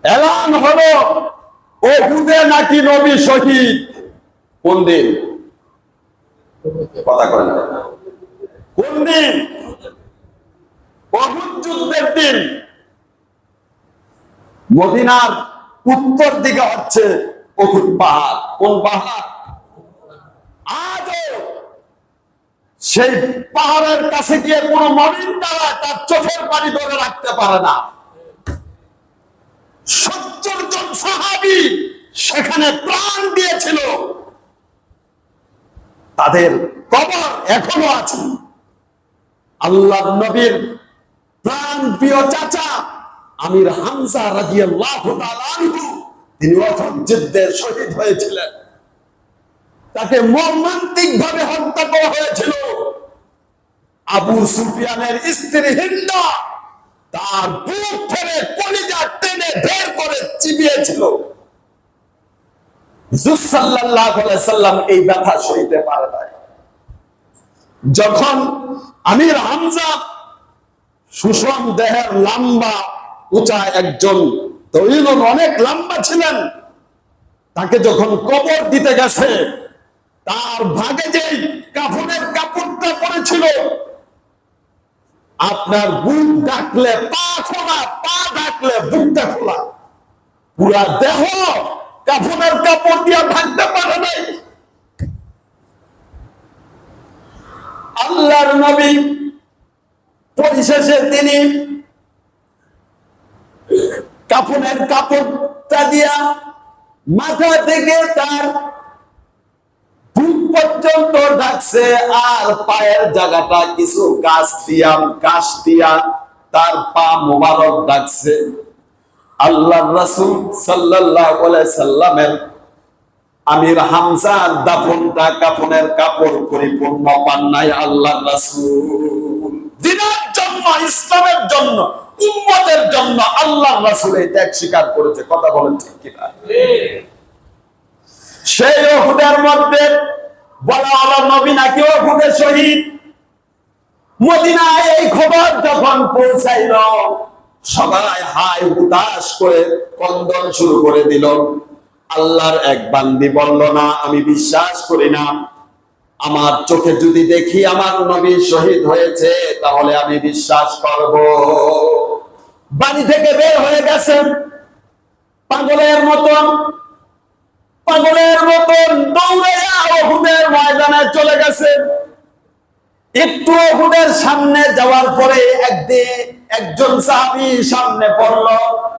এলান হলো ওহুদে নাকি নবী শহীদ। কোন দিন? কথা কয় না। কোন দিন? ওহুদ যুদ্ধের দিন। মদিনার উত্তর দিকে হচ্ছে ওহুদ পাহাড়। কোন পাহাড়? আজও সেই পাহাড়ের কাছে গিয়ে কোন মমিন দ্বারা তার চোখের পানি ধরে রাখতে পারে না। 70 জন সাহাবী সেখানে প্রাণ দিয়েছিল, তাদের কবর এখনো আছে। আল্লাহর নবীর প্রাণ প্রিয় চাচা আমির হামজা রাদিয়াল্লাহু তাআলা আনহু, তিনি উহুদ যুদ্ধে শহীদ হয়েছিলেন। তাকে মর্মান্তিক ভাবে হত্যা করা হয়েছিল। আবু সুফিয়ানের স্ত্রী হিন্দা তার বুক থেকে কলিজা টেনে বের করে চিবিয়েছিল। হুজুর সাল্লাল্লাহু আলাইহি সাল্লাম এই ব্যথা সইতে পারে নাই। যখন আমির হামজা সুষম দেহের, লম্বা উঁচা একজন, তৈলন অনেক লম্বা ছিলেন, তাকে যখন কবর দিতে গেছে, তার ভাগে যে কাফনের কাপড়টা পড়েছিল, আপনার বুক ডাকলে পা খোলা, পা ডাকলে বুকটা খোলা, পুরা দেহ কাফনের কাপড় দিয়ে ঢাকতে পারে নাই। আল্লাহর নবী পরিশেষে তিনি কাফনের কাপড়টা দিয়া মাথা থেকে তার বুক পর্যন্ত ঢাকছে, আর পায়ের জায়গাটা কিছু ঘাস দিয়া তার পা মোবারক ঢাকছে। আল্লাহর রাসূল সাল্লাল্লাহু আলাইহি সাল্লামের আমির হামজার দাফনটা কাফনের কাপড় পরিপূর্ণ পান নাই আল্লাহর রাসূল। দ্বীনের জন্য, ইসলামের জন্য, উম্মতের জন্য আল্লাহর রাসূল এই ত্যাগ স্বীকার করেছে। কথা বলেন ঠিক কিনা? সেই উহুদের মধ্যে বলা হলো নবী নাকি উহুদে শহীদ। মদিনায় এই খবর যখন পৌঁছাইল, সবাই হাই হুতাশ করে কন্দন শুরু করে দিল। আল্লাহর এক বান্দি বলল, না, আমি বিশ্বাস করি না। আমার চোখে যদি দেখি আমার নবী শহীদ হয়েছে, তাহলে আমি বিশ্বাস করব। বাড়ি থেকে বের হয়ে গেছেন পাগলের মতন দৌড়ে উহুদের ময়দানে চলে গেছে। একটু উহুদের সামনে যাওয়ার পরে একজন সাহাবী সামনে পড়ল।